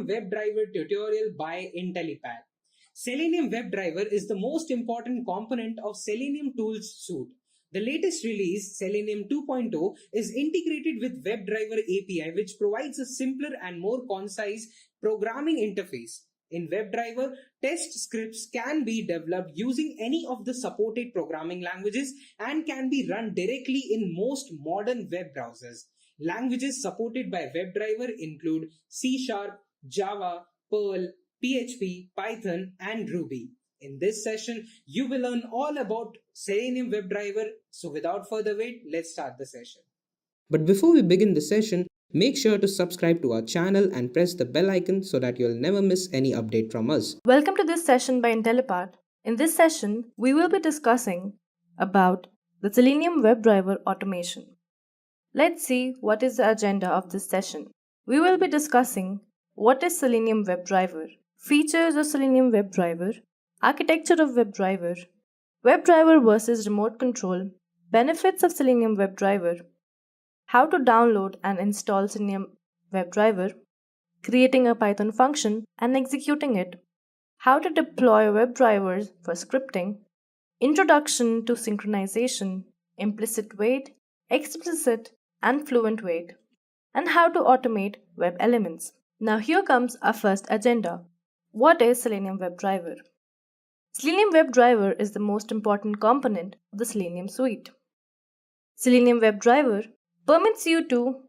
WebDriver tutorial by Intellipaat. Selenium WebDriver is the most important component of Selenium tools suite. The latest release, Selenium 2.0, is integrated with WebDriver API, which provides a simpler and more concise programming interface. In WebDriver, test scripts can be developed using any of the supported programming languages and can be run directly in most modern web browsers. Languages supported by WebDriver include C Sharp, Java, Perl, PHP, Python, and Ruby. In this session, you will learn all about Selenium WebDriver. So without further wait, let's start the session. But before we begin the session, make sure to subscribe to our channel and press the bell icon so that you'll never miss any update from us. Welcome to this session by Intellipaat. In this session, we will be discussing about the Selenium WebDriver automation. Let's see what is the agenda of this session. We will be discussing what is Selenium WebDriver, features of Selenium WebDriver, architecture of WebDriver, WebDriver versus remote control, benefits of Selenium WebDriver, how to download and install Selenium WebDriver, creating a Python function and executing it, how to deploy WebDrivers for scripting, introduction to synchronization, implicit wait, explicit and fluent wait, and how to automate web elements. Now here comes our first agenda. What is Selenium WebDriver? Selenium WebDriver is the most important component of the Selenium suite. Selenium WebDriver permits you to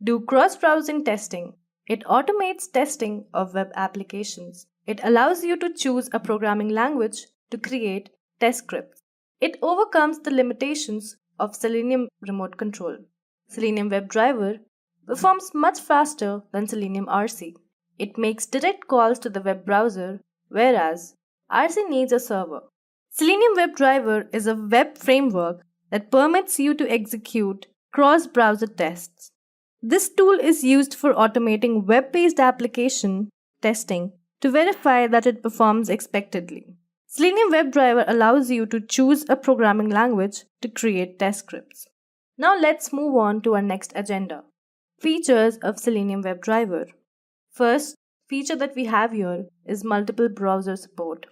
do cross-browsing testing. It automates testing of web applications. It allows you to choose a programming language to create test scripts. It overcomes the limitations of Selenium remote control. Selenium WebDriver performs much faster than Selenium RC. It makes direct calls to the web browser, whereas RC needs a server. Selenium WebDriver is a web framework that permits you to execute cross-browser tests. This tool is used for automating web-based application testing to verify that it performs expectedly. Selenium WebDriver allows you to choose a programming language to create test scripts. Now let's move on to our next agenda. Features of Selenium WebDriver. First feature that we have here is multiple browser support.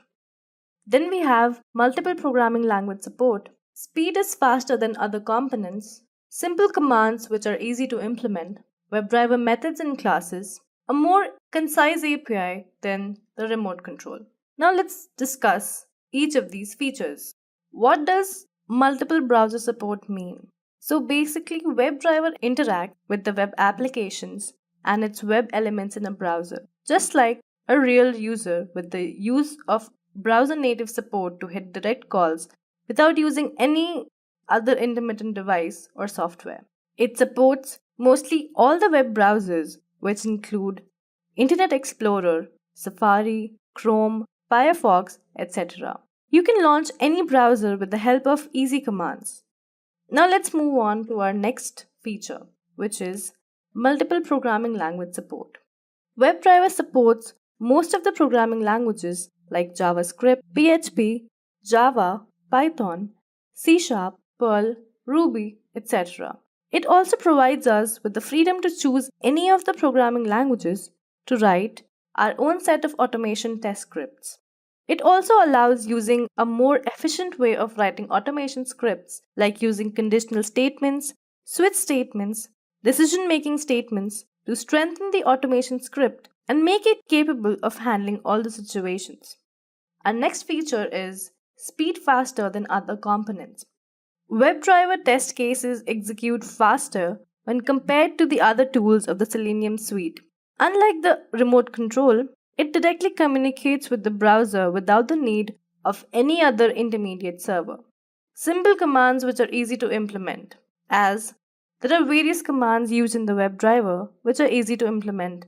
Then we have multiple programming language support. Speed is faster than other components. Simple commands which are easy to implement. WebDriver methods and classes. A more concise API than the remote control. Now let's discuss each of these features. What does multiple browser support mean? So basically, WebDriver interacts with the web applications and its web elements in a browser, just like a real user with the use of browser native support to hit direct calls without using any other intermittent device or software. It supports mostly all the web browsers, which include Internet Explorer, Safari, Chrome, Firefox, etc. You can launch any browser with the help of easy commands. Now let's move on to our next feature, which is multiple programming language support. WebDriver supports most of the programming languages like JavaScript, PHP, Java, Python, C Sharp, Perl, Ruby, etc. It also provides us with the freedom to choose any of the programming languages to write our own set of automation test scripts. It also allows using a more efficient way of writing automation scripts, like using conditional statements, switch statements, decision-making statements to strengthen the automation script and make it capable of handling all the situations. Our next feature is speed faster than other components. WebDriver test cases execute faster when compared to the other tools of the Selenium suite. Unlike the remote control, it directly communicates with the browser without the need of any other intermediate server. Simple commands which are easy to implement, as there are various commands used in the WebDriver which are easy to implement.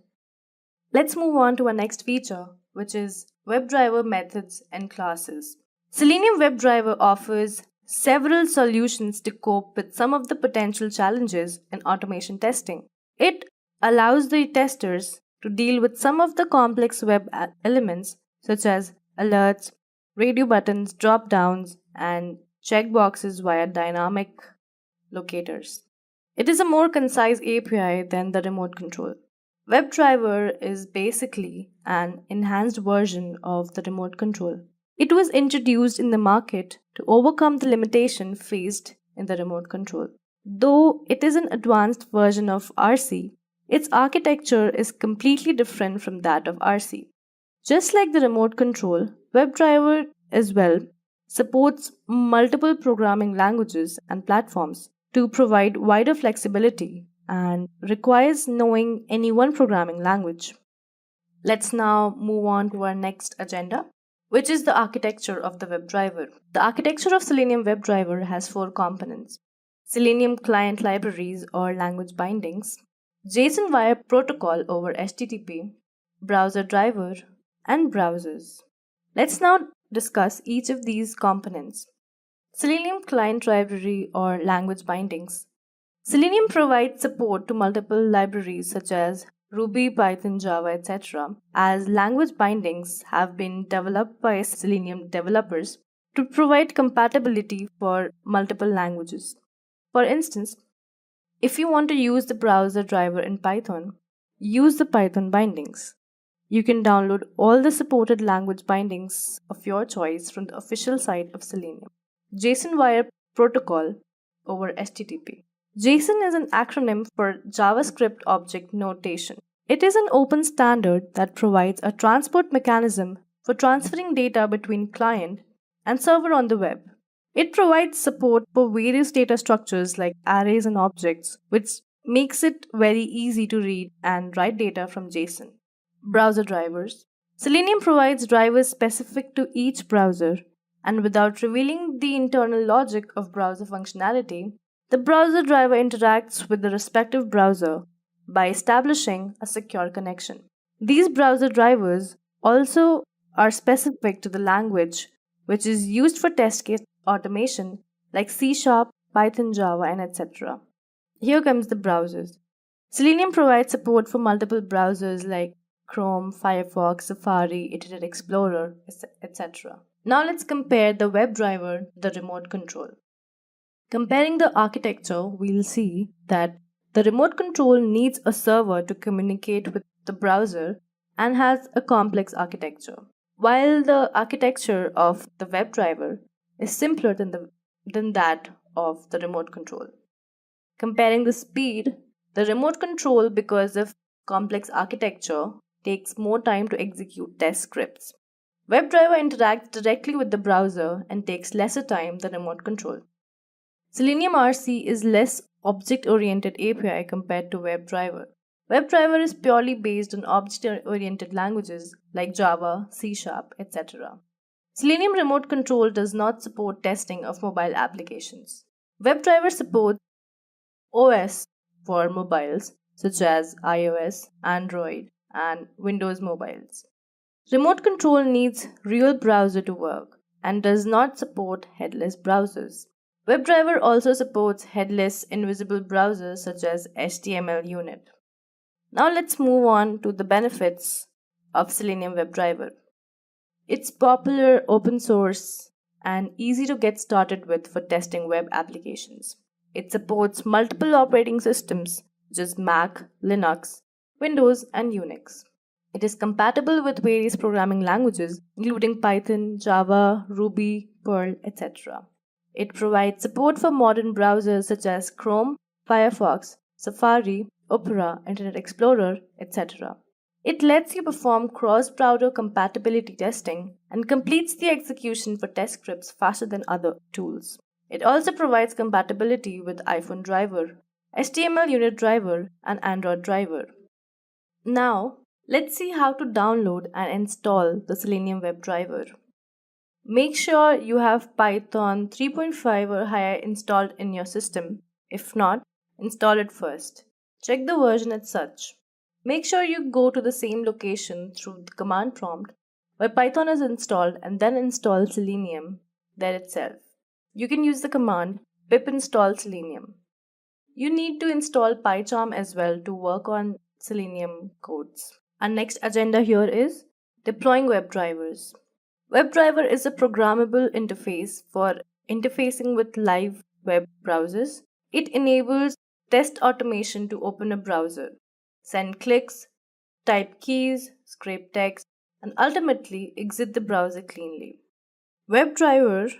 Let's move on to our next feature, which is WebDriver methods and classes. Selenium WebDriver offers several solutions to cope with some of the potential challenges in automation testing. It allows the testers to deal with some of the complex web elements such as alerts, radio buttons, drop downs, and checkboxes via dynamic locators. It is a more concise API than the remote control. WebDriver is basically an enhanced version of the remote control. It was introduced in the market to overcome the limitation faced in the remote control. Though it is an advanced version of RC, its architecture is completely different from that of RC. Just like the remote control, WebDriver as well supports multiple programming languages and platforms to provide wider flexibility and requires knowing any one programming language. Let's now move on to our next agenda, which is the architecture of the WebDriver. The architecture of Selenium WebDriver has four components: Selenium client libraries or language bindings, JSON via protocol over HTTP, browser driver, and browsers. Let's now discuss each of these components. Selenium client library or language bindings. Selenium provides support to multiple libraries such as Ruby, Python, Java, etc., as language bindings have been developed by Selenium developers to provide compatibility for multiple languages. For instance, if you want to use the browser driver in Python, use the Python bindings. You can download all the supported language bindings of your choice from the official site of Selenium. JSON via protocol over HTTP. JSON is an acronym for JavaScript Object Notation. It is an open standard that provides a transport mechanism for transferring data between client and server on the web. It provides support for various data structures like arrays and objects, which makes it very easy to read and write data from JSON. Browser drivers. Selenium provides drivers specific to each browser, and without revealing the internal logic of browser functionality, the browser driver interacts with the respective browser by establishing a secure connection. These browser drivers also are specific to the language which is used for test case automation like C Sharp, Python, Java, and etc. Here comes the browsers. Selenium provides support for multiple browsers like Chrome, Firefox, Safari, Internet Explorer, etc. Now let's compare the WebDriver to the remote control. Comparing the architecture, we'll see that the remote control needs a server to communicate with the browser and has a complex architecture, while the architecture of the WebDriver is simpler than that of the remote control. Comparing the speed, the remote control, because of complex architecture, takes more time to execute test scripts. WebDriver interacts directly with the browser and takes lesser time than remote control. Selenium RC is less object-oriented API compared to WebDriver. WebDriver is purely based on object-oriented languages like Java, C Sharp, etc. Selenium Remote Control does not support testing of mobile applications. WebDriver supports OS for mobiles such as iOS, Android, and Windows mobiles. Remote control needs real browser to work and does not support headless browsers. WebDriver also supports headless invisible browsers such as HTML unit. Now let's move on to the benefits of Selenium WebDriver. It's popular, open source, and easy to get started with for testing web applications. It supports multiple operating systems such as Mac, Linux, Windows, and Unix. It is compatible with various programming languages including Python, Java, Ruby, Perl, etc. It provides support for modern browsers such as Chrome, Firefox, Safari, Opera, Internet Explorer, etc. It lets you perform cross-browser compatibility testing and completes the execution for test scripts faster than other tools. It also provides compatibility with iPhone driver, HTML unit driver, and Android driver. Now, let's see how to download and install the Selenium WebDriver. Make sure you have Python 3.5 or higher installed in your system. If not, install it first. Check the version as such. Make sure you go to the same location through the command prompt where Python is installed and then install Selenium there itself. You can use the command pip install Selenium. You need to install PyCharm as well to work on Selenium codes. Our next agenda here is deploying WebDrivers. WebDriver is a programmable interface for interfacing with live web browsers. It enables test automation to open a browser, send clicks, type keys, scrape text, and ultimately exit the browser cleanly. WebDriver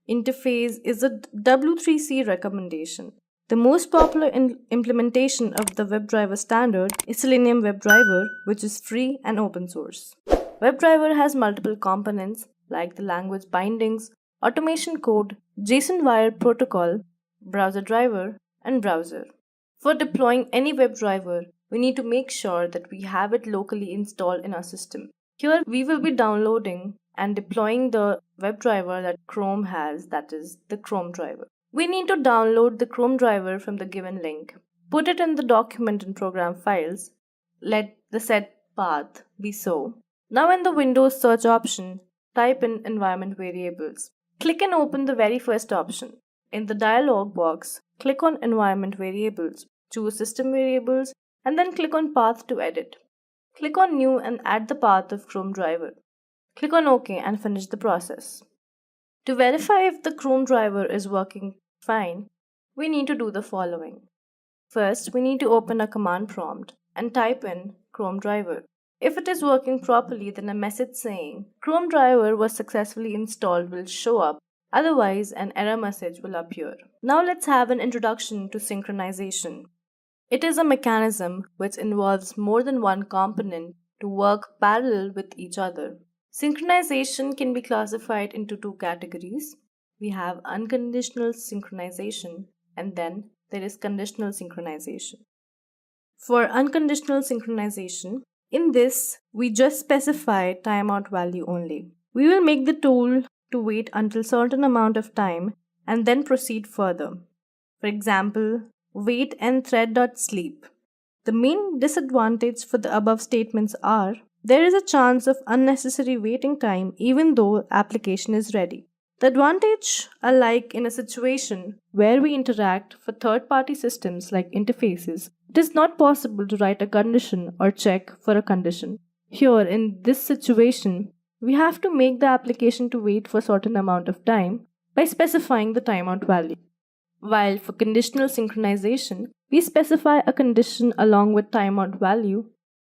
interface is a W3C recommendation. The most popular implementation of the WebDriver standard is Selenium WebDriver, which is free and open source. WebDriver has multiple components like the language bindings, automation code, JSON wire protocol, browser driver, and browser. For deploying any WebDriver, we need to make sure that we have it locally installed in our system. Here we will be downloading and deploying the WebDriver that Chrome has, that is the Chrome driver. We need to download the Chrome driver from the given link, put it in the document and program files, let the set path be so. Now in the Windows search option, type in environment variables. Click and open the very first option. In the dialog box, click on environment variables, choose system variables, and then click on path to edit. Click on new and add the path of Chrome driver. Click on OK and finish the process. To verify if the Chrome driver is working fine, we need to do the following. First, we need to open a command prompt and type in Chrome driver. If it is working properly, then a message saying Chrome driver was successfully installed will show up. Otherwise, an error message will appear. Now let's have an introduction to synchronization. It is a mechanism which involves more than one component to work parallel with each other. Synchronization can be classified into two categories. We have unconditional synchronization and then there is conditional synchronization. For unconditional synchronization, in this, we just specify timeout value only. We will make the tool to wait until certain amount of time and then proceed further. For example, wait and thread.sleep. The main disadvantage for the above statements are there is a chance of unnecessary waiting time even though application is ready. The advantage are like in a situation where we interact for third-party systems like interfaces. It is not possible to write a condition or check for a condition. Here in this situation, we have to make the application to wait for a certain amount of time by specifying the timeout value. While for conditional synchronization, we specify a condition along with timeout value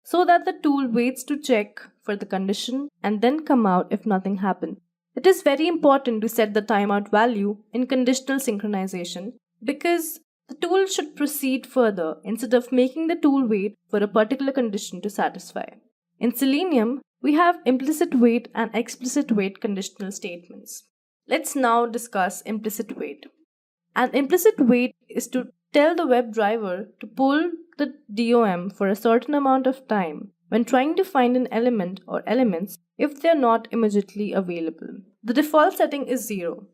so that the tool waits to check for the condition and then come out if nothing happened. It is very important to set the timeout value in conditional synchronization because the tool should proceed further instead of making the tool wait for a particular condition to satisfy. In Selenium, we have implicit wait and explicit wait conditional statements. Let's now discuss implicit wait. An implicit wait is to tell the WebDriver to pull the DOM for a certain amount of time when trying to find an element or elements if they are not immediately available. The default setting is 0.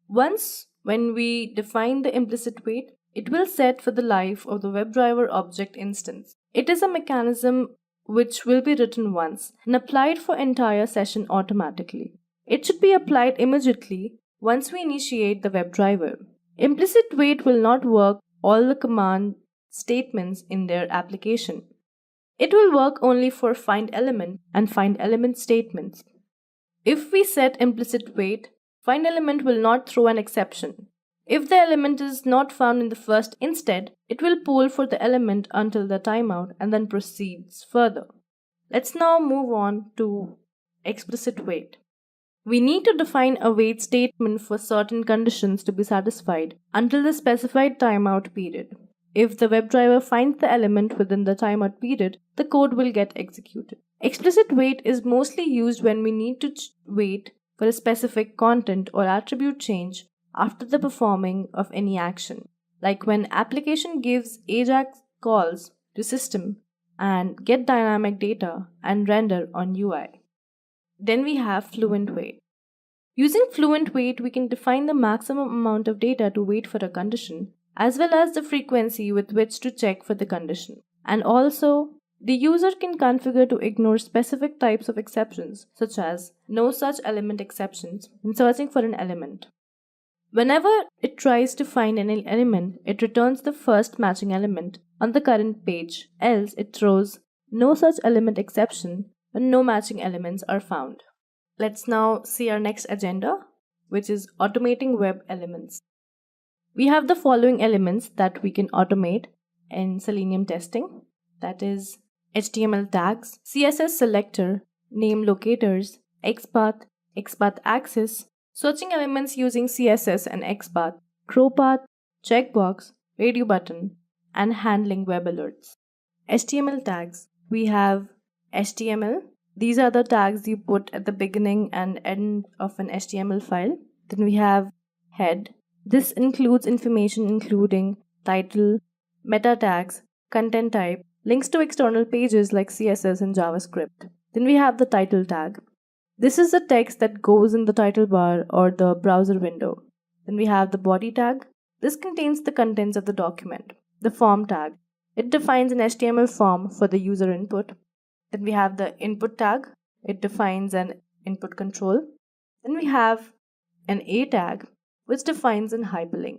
Once when we define the implicit wait, it will set for the life of the WebDriver object instance. It is a mechanism which will be written once and applied for entire session automatically. It should be applied immediately once we initiate the WebDriver. Implicit wait will not work all the command statements in their application. It will work only for find element and find element statements. If we set implicit wait, find element will not throw an exception. If the element is not found in the first, instead, it will poll for the element until the timeout and then proceeds further. Let's now move on to explicit wait. We need to define a wait statement for certain conditions to be satisfied until the specified timeout period. If the WebDriver finds the element within the timeout period, the code will get executed. Explicit wait is mostly used when we need to wait for a specific content or attribute change after the performing of any action, like when application gives AJAX calls to system and get dynamic data and render on UI. Then we have fluent wait. Using fluent wait, we can define the maximum amount of data to wait for a condition, as well as the frequency with which to check for the condition. And also, the user can configure to ignore specific types of exceptions, such as no such element exceptions when searching for an element. Whenever it tries to find an element, it returns the first matching element on the current page, else it throws no such element exception when no matching elements are found. Let's now see our next agenda, which is automating web elements. We have the following elements that we can automate in Selenium testing. That is HTML tags, CSS selector, name locators, XPath, XPath access, searching elements using CSS and XPath, crowpath, checkbox, radio button, and handling web alerts. HTML tags. We have HTML. These are the tags you put at the beginning and end of an HTML file. Then we have head. This includes information including title, meta tags, content type, links to external pages like CSS and JavaScript. Then we have the title tag. This is the text that goes in the title bar or the browser window. Then we have the body tag. This contains the contents of the document. The form tag. It defines an HTML form for the user input. Then we have the input tag. It defines an input control. Then we have an A tag, which defines an hyperlink.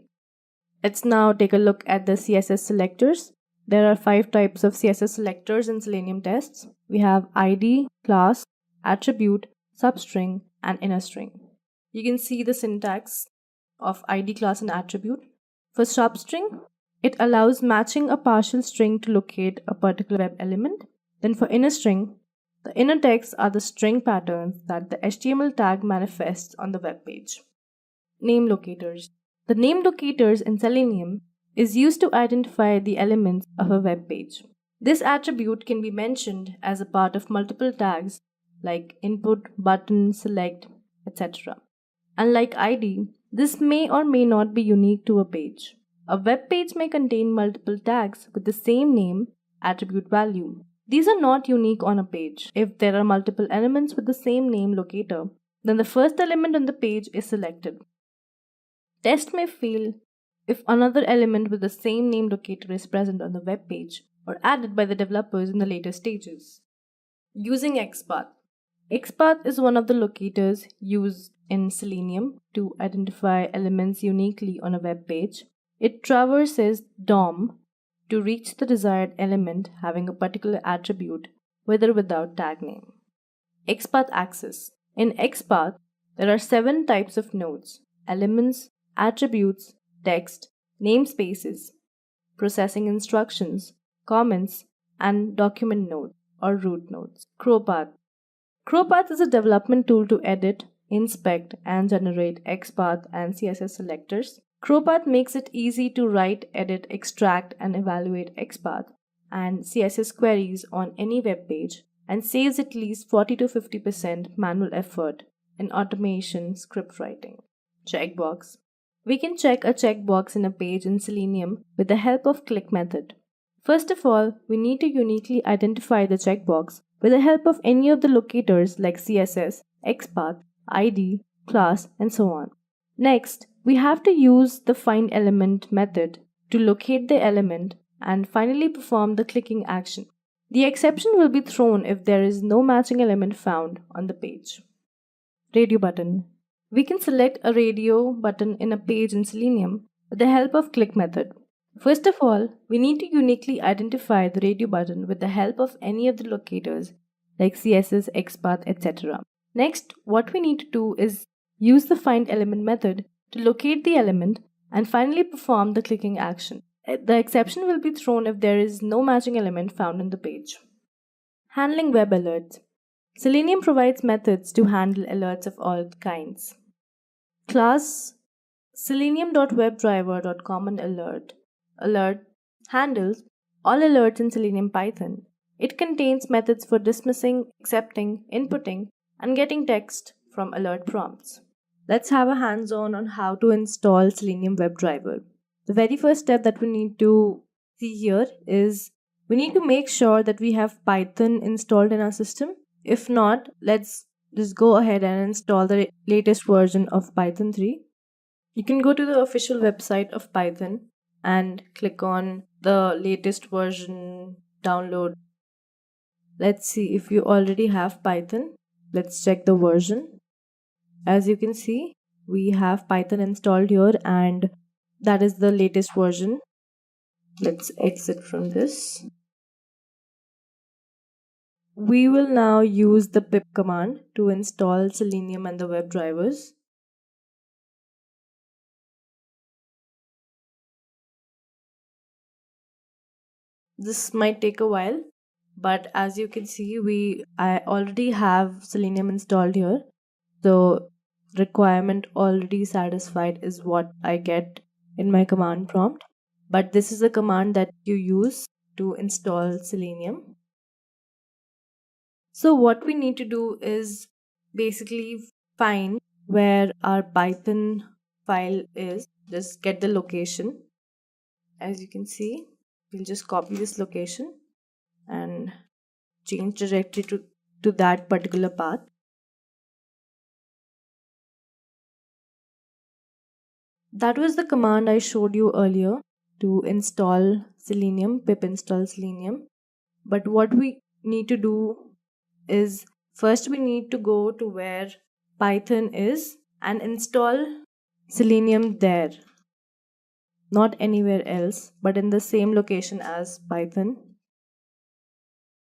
Let's now take a look at the CSS selectors. There are 5 types of CSS selectors in Selenium tests. We have ID, class, attribute, substring, and inner string. You can see the syntax of ID, class, and attribute. For substring, it allows matching a partial string to locate a particular web element. Then for inner string, the inner texts are the string patterns that the HTML tag manifests on the web page. Name locators. The name locators in Selenium is used to identify the elements of a web page. This attribute can be mentioned as a part of multiple tags like input, button, select, etc. Unlike ID, this may or may not be unique to a page. A web page may contain multiple tags with the same name, attribute value. These are not unique on a page. If there are multiple elements with the same name locator, then the first element on the page is selected. Test may fail if another element with the same name locator is present on the web page or added by the developers in the later stages. Using XPath. XPath is one of the locators used in Selenium to identify elements uniquely on a web page. It traverses DOM to reach the desired element having a particular attribute with or without tag name. XPath access. In XPath, there are 7 types of nodes: elements, attributes, text, namespaces, processing instructions, comments, and document nodes or root nodes. crowpath. crowpath is a development tool to edit, inspect, and generate XPath and CSS selectors. crowpath makes it easy to write, edit, extract, and evaluate XPath and CSS queries on any web page and saves at least 40 to 50% manual effort in automation script writing. Checkbox. We can check a checkbox in a page in Selenium with the help of click method. First of all, we need to uniquely identify the checkbox with the help of any of the locators like CSS, XPath, ID, class, and so on. Next, we have to use the find element method to locate the element and finally perform the clicking action. The exception will be thrown if there is no matching element found on the page. Radio button. We can select a radio button in a page in Selenium with the help of click method. First of all, we need to uniquely identify the radio button with the help of any of the locators like CSS, XPath, etc. Next, what we need to do is use the find element method to locate the element and finally perform the clicking action. The exception will be thrown if there is no matching element found in the page. Handling web alerts. Selenium provides methods to handle alerts of all kinds. Class selenium.webdriver.common alert handles all alerts in Selenium Python. It contains methods for dismissing, accepting, inputting, and getting text from alert prompts. Let's have a hands-on on how to install Selenium WebDriver. The very first step that we need to see here is we need to make sure that we have Python installed in our system. If not, let's just go ahead and install the latest version of Python 3. You can go to the official website of Python and click on the latest version download. Let's see if you already have Python. Let's check the version. As you can see, we have Python installed here and that is the latest version. Let's exit from this. We will now use the pip command to install Selenium and the web drivers. This might take a while. but as you can see, I already have Selenium installed here. The requirement already satisfied is what I get in my command prompt. But this is a command that you use to install Selenium. So what we need to do is basically find where our Python file is. Just get the location. As you can see, we'll just copy this location and change directly to that particular path. That was the command I showed you earlier to install Selenium, pip install Selenium. But what we need to do is first we need to go to where Python is and install Selenium there. Not anywhere else, but in the same location as Python.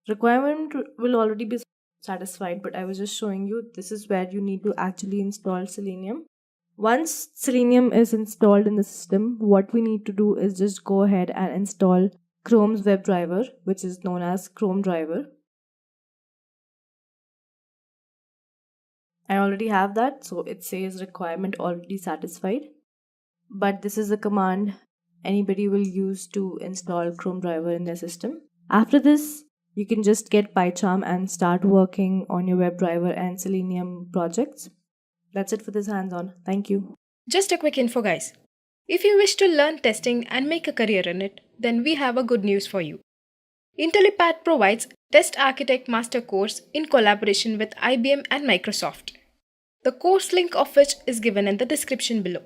Requirement will already be satisfied, but I was just showing you this is where you need to actually install Selenium. Once Selenium is installed in the system, what we need to do is just go ahead and install Chrome's WebDriver, which is known as Chrome driver. I already have that, so it says requirement already satisfied. But this is a command anybody will use to install Chrome driver in their system. After this, you can just get PyCharm and start working on your WebDriver and Selenium projects. That's it for this hands-on. Thank you. Just a quick info, guys. If you wish to learn testing and make a career in it, then we have a good news for you. Intellipaat provides Test Architect Master course in collaboration with IBM and Microsoft. The course link of which is given in the description below.